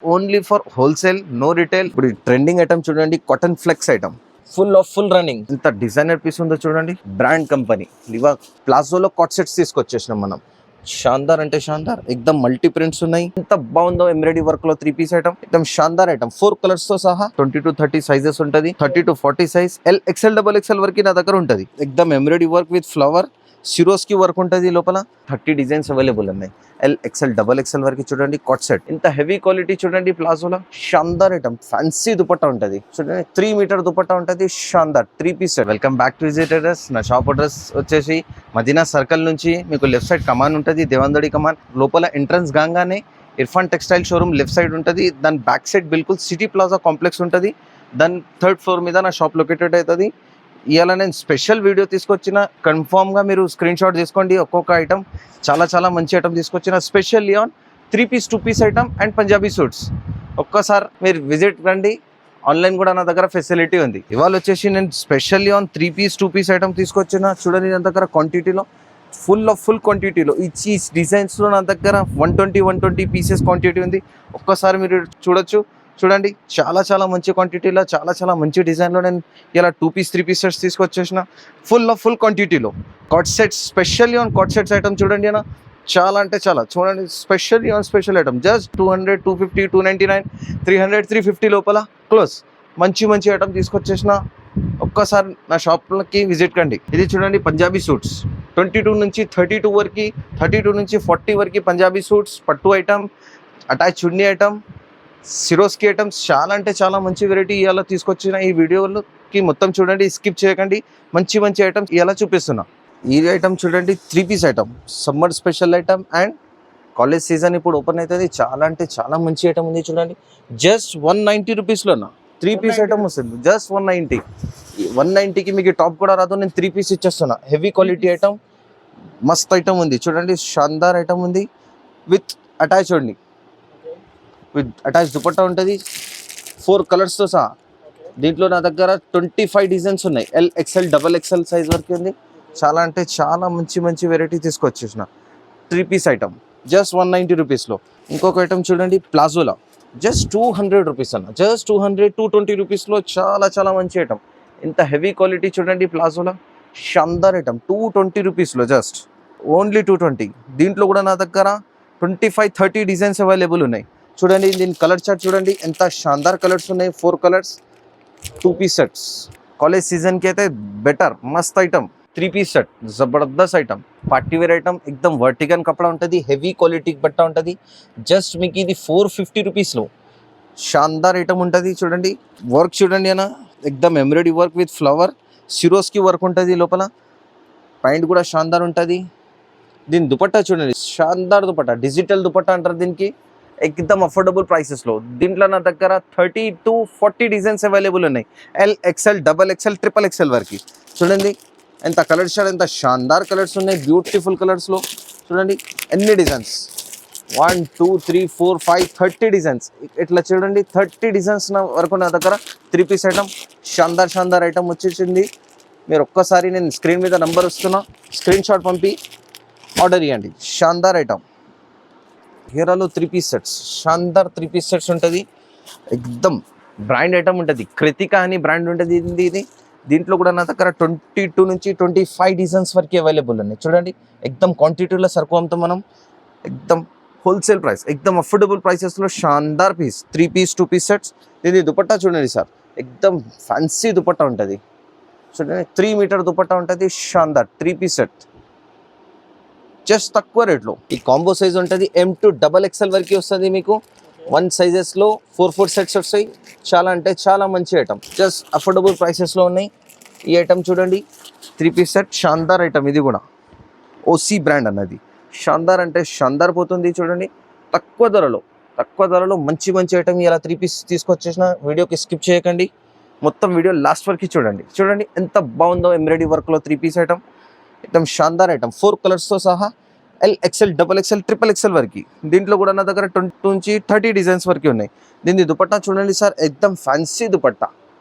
Only for wholesale, no retail. ఇప్పుడు trending item చూడండి, cotton flex item, full running. ఇంత designer piece ఉందో చూడండి, బ్రాండ్ కంపెనీ లివా. ప్లాజోలో కాట్ సెట్స్ తీసుకొచ్చేసినాం మనం. షాందార్ అంటే షాందార్, ఎక్దమ్ మల్టీ ప్రింట్స్ ఉన్నాయి. ఎంత బాగుందో ఎంబ్రాయిడరీ వర్క్ లో 3 పీస్ ఐటమ్, ఎక్దమ్ షాందార్ ఐటమ్. 4 కలర్స్ తో సహా 20 to 30 సైజెస్ ఉంటది. 30 to 40 size, L XL double XL వరకు నా దగ్గర ఉంటది. ఎక్దమ్ ఎంబ్రాయిడరీ వర్క్ విత్ ఫ్లవర్, సిరోస్ కి వర్క్ ఉంటది లోపల. 30 డిజైన్స్ అవైలబుల్ ఉన్నాయి. ఎల్ ఎక్స్ఎల్ డబల్ ఎక్స్ఎల్ వరకు చూడండి. కాట్ సెట్ ఇంత హెవీ క్వాలిటీ చూడండి. ప్లాజోలో షాందార్ ఐటమ్, ఫ్యాన్సీ దుపట్టా ఉంటది చూడండి. 3 మీటర్ దుపట్టా ఉంటది. షాందార్ 3 piece set. Welcome back to visit address. నా షాప్ అడ్రస్ వచ్చేసి మదీనా సర్కిల్ నుంచి మీకు లెఫ్ట్ సైడ్ కమాన్ ఉంటుంది, దేవందడి కమాన్. లోపల ఎంట్రన్స్ గానే Irfan textile showroom left side ఉంటుంది. దాని బ్యాక్ సైడ్ బిల్కుల్ సిటీ ప్లాజా కాంప్లెక్స్ ఉంటుంది. దాని 3rd ఫ్లోర్ మీద నా షాప్ లొకేటెడ్ అవుతుంది. ఇవాళ నేను స్పెషల్ వీడియో తీసుకొచ్చిన, కన్ఫామ్గా మీరు స్క్రీన్ షాట్ తీసుకోండి. ఒక్కొక్క ఐటమ్ చాలా మంచి ఐటమ్ తీసుకొచ్చిన. స్పెషల్ లియాన్ 3 piece 2 piece item and Punjabi suits. ఒక్కసారి మీరు విజిట్ రండి. ఆన్లైన్ కూడా నా దగ్గర ఫెసిలిటీ ఉంది. ఇవాళ వచ్చేసి నేను స్పెషల్ లియాన్ 3 పీస్ 2 పీస్ ఐటమ్ తీసుకొచ్చిన. చూడండి నా దగ్గర క్వాంటిటీలో ఫుల్ క్వాంటిటీలో ఈ డిజైన్స్లో నా దగ్గర 120 పీసెస్ క్వాంటిటీ ఉంది. ఒక్కసారి మీరు చూడొచ్చు. చూడండి, చాలా మంచి క్వాంటిటీలో, చాలా మంచి డిజైన్లో నేను ఇలా 2 పీస్ 3 పీస్ సెట్స్ తీసుకొచ్చేసిన. ఫుల్ క్వాంటిటీలో కాట్ సెట్స్, స్పెషల్లీ ఆన్ కాట్ సెట్స్ ఐటమ్ చూడండి అన్న. చాలా అంటే చాలా చూడండి, specially on special item. Just 200, 250, 299, 300, 350 లోపల క్లోజ్. మంచి ఐటమ్ తీసుకొచ్చేసిన. ఒక్కసారి నా షాప్కి విజిట్ కండి. ఇది చూడండి పంజాబీ సూట్స్, 22 నుంచి 32 వరకు, 32 నుంచి 40 వరకు పంజాబీ సూట్స్. పట్టు ఐటమ్, అటాచ్ చున్నీ ఐటమ్, సిరోస్కి ఐటమ్స్. చాలా అంటే చాలా మంచి వెరైటీ ఇవాళ తీసుకొచ్చిన. ఈ వీడియోకి మొత్తం చూడండి, స్కిప్ చేయకండి. మంచి ఐటమ్స్ ఇవాళ చూపిస్తున్నా. ఈ ఐటమ్ చూడండి, 3 piece item, summer special item and college season ఇప్పుడు ఓపెన్ అవుతుంది. చాలా అంటే చాలా మంచి ఐటమ్ ఉంది చూడండి. జస్ట్ 190 రూపీస్లోనా 3 పీస్ ఐటమ్ వస్తుంది. జస్ట్ 190కి మీకు టాప్ కూడా రాదు. నేను 3 పీస్ ఇచ్చేస్తున్నా. హెవీ క్వాలిటీ ఐటమ్, మస్త్ ఐటమ్ ఉంది చూడండి. షాందార్ ఐటమ్ ఉంది విత్ అటాచ్ ఉంది, విత్ అటాచ్ దుపట్టా ఉంటుంది. 4 కలర్స్తో సహా. దీంట్లో నా దగ్గర 25 డిజైన్స్ ఉన్నాయి. L XL double XL size వరకు ఉంది. చాలా అంటే చాలా మంచి వెరైటీ తీసుకొచ్చేసిన. 3 పీస్ ఐటమ్ జస్ట్ 190 రూపీస్లో. ఇంకొక ఐటమ్ చూడండి ప్లాజోలా, జస్ట్ 200 రూపీస్ అన్న. జస్ట్ 200, 220 రూపీస్లో చాలా మంచి ఐటమ్. ఇంత హెవీ క్వాలిటీ చూడండి ప్లాజోలా. షాందార్ ఐటమ్ 220 రూపీస్లో, జస్ట్ ఓన్లీ 220. దీంట్లో కూడా నా దగ్గర 25, 30 డిజైన్స్ అవైలబుల్ ఉన్నాయి. చూడండి దీని కలర్ చార్ట్ చూడండి, ఎంత షాందార్ కలర్స్ ఉన్నాయి. 4 కలర్స్, 2 పీస్ సెట్స్. కాలేజ్ సీజన్కి అయితే బెటర్, మస్త్ ఐటమ్. 3 పీస్ సెట్, జబర్దస్త్ ఐటమ్, పార్టీ వేర్ ఐటమ్. ఎక్దమ్ వర్టికల్ కపడా ఉంటుంది, హెవీ క్వాలిటీ బట్ట ఉంటుంది. జస్ట్ మీకు ఇది 450 రూపీస్లో షాందార్ ఐటమ్ ఉంటుంది. చూడండి వర్క్ చూడండి అన్న, ఎక్దమ్ embroidery work with flower, Swarovski work ఉంటుంది లోపల. ప్యాంట్ కూడా షాందార్ ఉంటుంది. దీని దుపట్టా చూడండి, షాందార్ దుపట్టా, డిజిటల్ దుపట్టా అంటారు దీనికి. ఎక్దమ్ అఫోర్డబుల్ ప్రైసెస్లో. దీంట్లో నా దగ్గర 30 to 40 డిజైన్స్ అవైలబుల్ ఉన్నాయి. L XL double XL triple XL వరకు. చూడండి ఎంత కలర్స్, ఎంత షాందార్ కలర్స్ ఉన్నాయి, బ్యూటిఫుల్ కలర్స్లో. చూడండి ఎన్ని డిజైన్స్, 1, 2, 3, 4, 5, 30 డిజైన్స్. ఇట్లా చూడండి 30 డిజైన్స్ వరకు నా దగ్గర 3 పీస్ ఐటమ్. షాందార్ ఐటమ్ వచ్చేసింది. మీరు ఒక్కసారి నేను స్క్రీన్ మీద నంబర్ ఇస్తున్నా, స్క్రీన్ షాట్ పంపి ఆర్డర్ ఇవ్వండి. షాందార్ ఐటమ్, హీరాలో 3 పీస్ సెట్స్, షాందార్ 3 పీస్ సెట్స్ ఉంటుంది. ఎక్దమ్ బ్రాండ్ ఐటమ్ ఉంటుంది. కృతికా అని బ్రాండ్ ఉంటుంది ఇది. దీంట్లో కూడా నా దగ్గర 22 నుంచి 25 డిజైన్స్ వరకు అవైలబుల్ ఉన్నాయి. చూడండి ఎక్దమ్ క్వాంటిటీలో సరుకు అమ్ముతాం మనం. ఎక్దమ్ హోల్సేల్ ప్రైస్, ఎక్దమ్ అఫోర్డబుల్ ప్రైసెస్లో షాందార్ పీస్ 3 పీస్ 2 పీస్ సెట్స్. దీని దుపట్టా చూడండి సార్, ఎక్దమ్ ఫ్యాన్సీ దుపట్టా ఉంటుంది. చూడండి 3 మీటర్ దుపట్టా ఉంటుంది. షాందార్ 3 పీస్ సెట్, జస్ట్ తక్కువ రేట్లో. ఈ కాంబో సైజ్ ఉంటుంది. M to డబల్ ఎక్స్ఎల్ వరకు వస్తుంది మీకు. 1 సైజెస్లో 4 సెట్స్ వస్తాయి. చాలా అంటే చాలా మంచి ఐటమ్, జస్ట్ అఫోర్డబుల్ ప్రైసెస్లో ఉన్నాయి. ఈ ఐటమ్ చూడండి 3 పీస్ సెట్, షాందార్ ఐటమ్. ఇది కూడా ఓసీ బ్రాండ్ అన్నది. షాందార్ అంటే షాందార్ పోతుంది. చూడండి తక్కువ ధరలో మంచి ఐటమ్. ఇలా 3 పీస్ తీసుకొచ్చేసిన. వీడియోకి స్కిప్ చేయకండి, మొత్తం వీడియో లాస్ట్ వరకు చూడండి ఎంత బాగుందో. ఎంబ్రాయిడరీ వర్క్లో 3 పీస్ ఐటమ్, एकदम शानदार ఐటమ్. 4 కలర్స్తో సహా L XL double XL triple XL వరకు. దీంట్లో కూడా నా దగ్గర 22 నుంచి 30 డిజైన్స్ వరకు ఉన్నాయి. దీని దుపట్టా చూడండి సార్, ఎక్దమ్ fancy dupatta,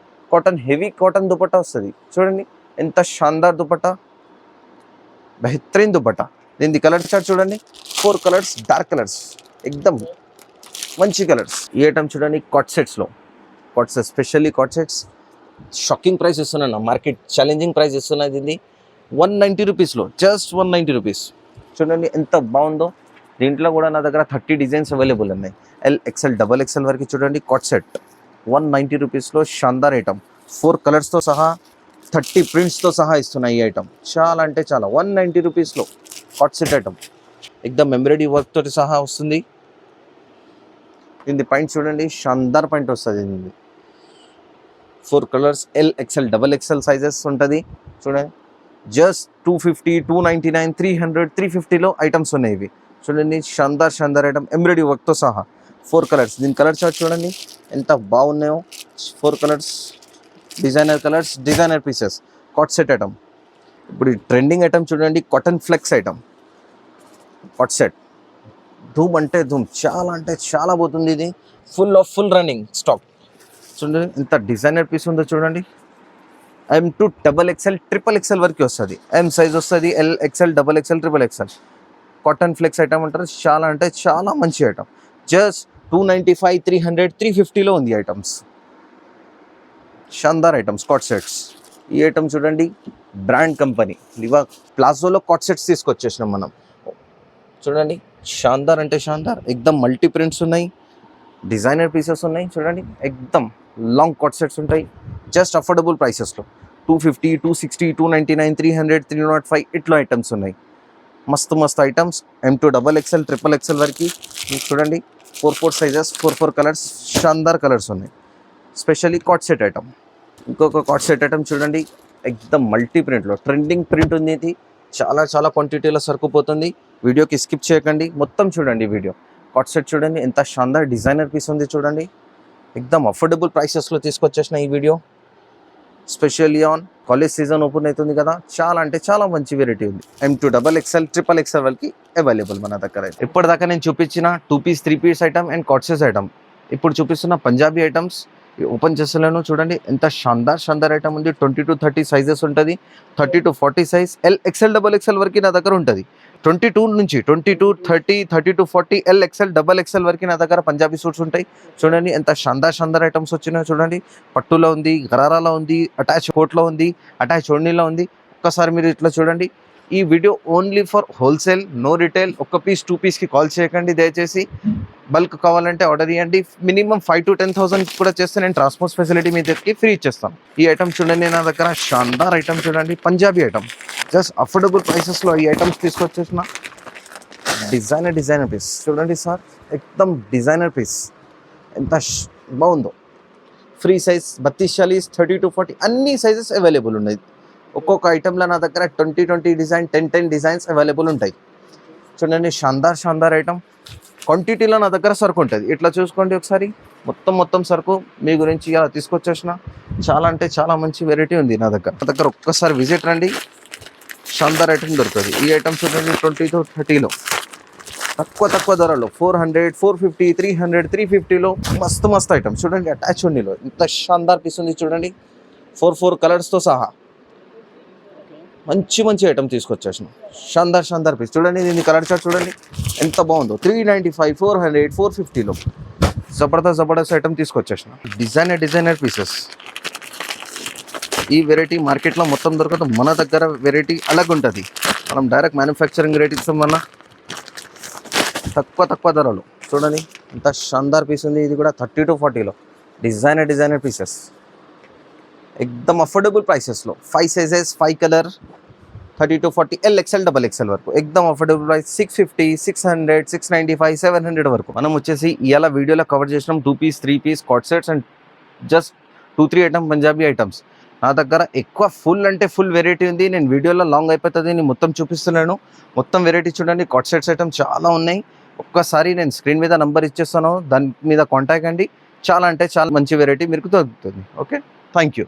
cotton, heavy cotton dupatta వస్తుంది. చూడండి ఎంత షాందార్ దుపట్టా, బెహతరీన్ దుపట్టా. దీని కలర్ చార్ట్ చూడండి, 4 కలర్స్, డార్క్ కలర్స్, ఎక్దమ్ మంచి కలర్స్. ఈ ఐటమ్ చూడండి కాట్ సెట్స్లో, కాట్ సెట్స్ స్పెషల్లీ కాట్ సెట్స్ షాకింగ్ ప్రైస్ ఇస్తున్నాను, మార్కెట్ ఛాలెంజింగ్ ప్రైస్ ఇస్తున్నది. ఇది 190 రూపీస్లో, జస్ట్ 190 రూపీస్. చూడండి ఎంత బాగుందో. దీంట్లో కూడా నా దగ్గర 30 డిజైన్స్ అవైలబుల్ ఉన్నాయి. XL, XXL వరకు చూడండి. కాట్ సెట్ 190 రూపీస్లో షాందార్ ఐటమ్, 4 కలర్స్తో సహా 30 ప్రింట్స్తో సహా ఇస్తున్నాయి. ఈ ఐటమ్ చాలా అంటే చాలా 190 రూపీస్లో కాట్ సెట్ ఐటమ్. ఎక్దమ్ ఎంబ్రాయిడరీ వర్క్ తోటి సహా వస్తుంది. దీని పాయింట్ చూడండి, షాందార్ పాయింట్ వస్తుంది. దీనికి 4 కలర్స్, XL, XXL సైజెస్ ఉంటుంది. చూడండి జస్ట్ 250, 299, 300, 350లో ఐటమ్స్ ఉన్నాయి. ఇవి చూడండి షాందార్ ఐటమ్ ఎంబ్రాయిడరీ వర్క్తో సహా 4 కలర్స్. దీని కలర్ చార్ట్ చూడండి ఎంత బాగున్నాయో. 4 కలర్స్, డిజైనర్ పీసెస్, కాట్ సెట్ ఐటమ్. ఇప్పుడు ట్రెండింగ్ ఐటమ్ చూడండి, కాటన్ ఫ్లెక్స్ ఐటమ్, కాట్ సెట్. ధూమ్ అంటే ధూమ్, చాలా అంటే చాలా పోతుంది. ఇది ఫుల్ రన్నింగ్ స్టాక్. చూడండి ఎంత డిజైనర్ పీస్ ఉందో చూడండి. M2, XXL, XXL వరకు వస్తుంది. M సైజ్ వస్తుంది, XL, XXL, XXL. కాటన్ ఫ్లెక్స్ ఐటమ్ అంటారు. చాలా అంటే చాలా మంచి ఐటమ్. జస్ట్ 295, 300, 350లో ఉంది ఐటమ్స్. షాందార్ ఐటమ్స్, కాట్ సెట్స్. ఈ ఐటమ్ చూడండి, బ్రాండ్ కంపెనీ లివా ప్లాజోలో కాట్ సెట్స్ తీసుకొచ్చేసినాం మనం. చూడండి షాందార్ అంటే షాందార్, ఎక్దమ్ మల్టీ ప్రింట్స్ ఉన్నాయి, డిజైనర్ పీసెస్ ఉన్నాయి. చూడండి ఎక్దమ్ లాంగ్ కాట్ సెట్స్ ఉంటాయి. జస్ట్ అఫోర్డబుల్ ప్రైసెస్లో 250, 260, 299, 300, 305 ఇట్లా ఐటమ్స్ ఉన్నాయి. మస్తు ఐటమ్స్. M2, XXL, XXL వరకు చూడండి. 4 సైజెస్, 4 కలర్స్, షాందార్ కలర్స్ ఉన్నాయి. స్పెషల్లీ కాట్ సెట్ ఐటమ్. ఇంకొక కాట్ సెట్ ఐటమ్ చూడండి, ఎక్దమ్ మల్టీ ప్రింట్లో ట్రెండింగ్ ప్రింట్ ఉంది. ఇది చాలా క్వాంటిటీలో సరుకుపోతుంది. వీడియోకి స్కిప్ చేయకండి, మొత్తం చూడండి వీడియో. కాట్ సెట్ చూడండి ఎంత షాందార్ డిజైనర్ పీస్ ఉంది చూడండి. ఎక్దమ్ అఫోర్డబుల్ ప్రైసెస్లో తీసుకొచ్చేసిన ఈ video. Specially on college season open అవుతుంది కదా, చాలా అంటే చాలా మంచి వెరైటీ ఉంది. M2, XXL, XXL వరకు అవైలబుల్ మన దగ్గర. ఇప్పటిదాకా నేను చూపించిన 2 పీస్, 3 పీస్ ఐటమ్ అండ్ కాట్ సెట్స్ ఐటమ్. ఇప్పుడు చూపిస్తున్న పంజాబీ ఐటమ్స్ ఓపెన్ చేస్తున్నాను. చూడండి ఎంత షాందార్ ఐటమ్ ఉంది. 20 to 30 సైజెస్ ఉంటుంది. 30 to 40 సైజ్, XL, XXL వరకు నా దగ్గర ఉంటుంది. 22 నుంచి 22, 30, 30 to 40, XL, XXL వరకు నా దగ్గర పంజాబీ సూట్స్ ఉంటాయి. చూడండి ఎంత షాందార్ ఐటమ్స్ వచ్చినాయో చూడండి. పట్టులో ఉంది, గరారాలో ఉంది, అటాచ్ కోట్లో ఉంది, అటాచ్ ఓణీలో ఉంది. ఒక్కసారి మీరు ఇట్లా చూడండి. ఈ video only for wholesale, no retail. 1 piece 2 పీస్కి కాల్ చేయకండి దయచేసి. బల్క్ కావాలంటే ఆర్డర్ ఇవ్వండి. మినిమం 5 to 10,000 కూడా చేస్తే నేను ట్రాన్స్పోర్ట్ ఫెసిలిటీ మీ దగ్గరికి ఫ్రీ ఇచ్చేస్తాను. ఈ ఐటమ్ చూడండి నా దగ్గర షాందార్ ఐటమ్ చూడండి, పంజాబీ ఐటమ్. జస్ట్ అఫోర్డబుల్ ప్రైసెస్లో ఈ ఐటమ్స్ తీసుకొచ్చేసిన డిజైనర్ పీస్ చూడండి సార్. ఎక్దమ్ డిజైనర్ పీస్ ఎంత బాగుందో. ఫ్రీ సైజ్ 32, 40, 30 to 40 అన్ని సైజెస్ అవైలబుల్ ఉన్నాయి. ఒక్కొక్క ఐటెంలో నా దగ్గర 20 డిజైన్, 10 డిజైన్స్ అవైలబుల్ ఉంటాయి. చూడండి షాందార్ ఐటమ్. క్వాంటిటీలో నా దగ్గర సరుకు ఉంటుంది. ఇట్లా చూసుకోండి ఒకసారి. మొత్తం సరుకు మీ గురించి ఇలా తీసుకొచ్చేసిన. చాలా అంటే చాలా మంచి వెరైటీ ఉంది నా దగ్గర. ఒక్కసారి విజిట్ రండి. షాందార్ ఐటమ్ దొరుకుతుంది. ఈ ఐటమ్ చూడండి 20 to 30లో తక్కువ ధరలో 400, 450, 300, 350లో మస్తు ఐటమ్. చూడండి అటాచ్ ఉన్నీలో ఇంత షాందార్ పీస్ ఉంది చూడండి. 4 కలర్స్తో సహా మంచి ఐటమ్ తీసుకొచ్చేసిన. షాందార్ పీస్ చూడండి. దీని కలర్ చార్ట్ చూడండి ఎంత బాగుందో. 395, 400, 450లో జబర్దస్త్ ఐటమ్ తీసుకొచ్చేసిన. Designer pieces. ఈ వెరైటీ మార్కెట్లో మొత్తం దొరకదు. మన దగ్గర వెరైటీ అలాగ ఉంటుంది. మనం డైరెక్ట్ మ్యానుఫ్యాక్చరింగ్ రేట్ ఇస్తాం వల్ల తక్కువ ధరలు. చూడండి ఎంత షాందార్ పీస్ ఉంది. ఇది కూడా 30 to 40లో డిజైనర్ పీసెస్. ఎక్దమ్ అఫోర్డబుల్ ప్రైసెస్లో 5 sizes, 5 colour, 30 to 40, XL, XXL వరకు ఎక్దమ్ అఫోర్డబుల్ ప్రైస్. 650, 600, 695, 700 వరకు. మనం వచ్చేసి ఇలా వీడియోలో కవర్ చేసినాం 2 పీస్, 3 పీస్ కాట్ sets and just 2-3 item Punjabi items. నా దగ్గర ఎక్కువ ఫుల్ వెరైటీ ఉంది. నేను వీడియోలో లాంగ్ అయిపోతుంది, నేను మొత్తం చూపిస్తున్నాను. మొత్తం వెరైటీ చూడండి. కాట్ సెట్స్ ఐటమ్ చాలా ఉన్నాయి. ఒక్కసారి నేను స్క్రీన్ మీద నంబర్ ఇచ్చేస్తాను, దాని మీద కాంటాక్ట్ అండి. చాలా అంటే చాలా మంచి వెరైటీ మీకు దొరుకుతుంది. Okay, thank you.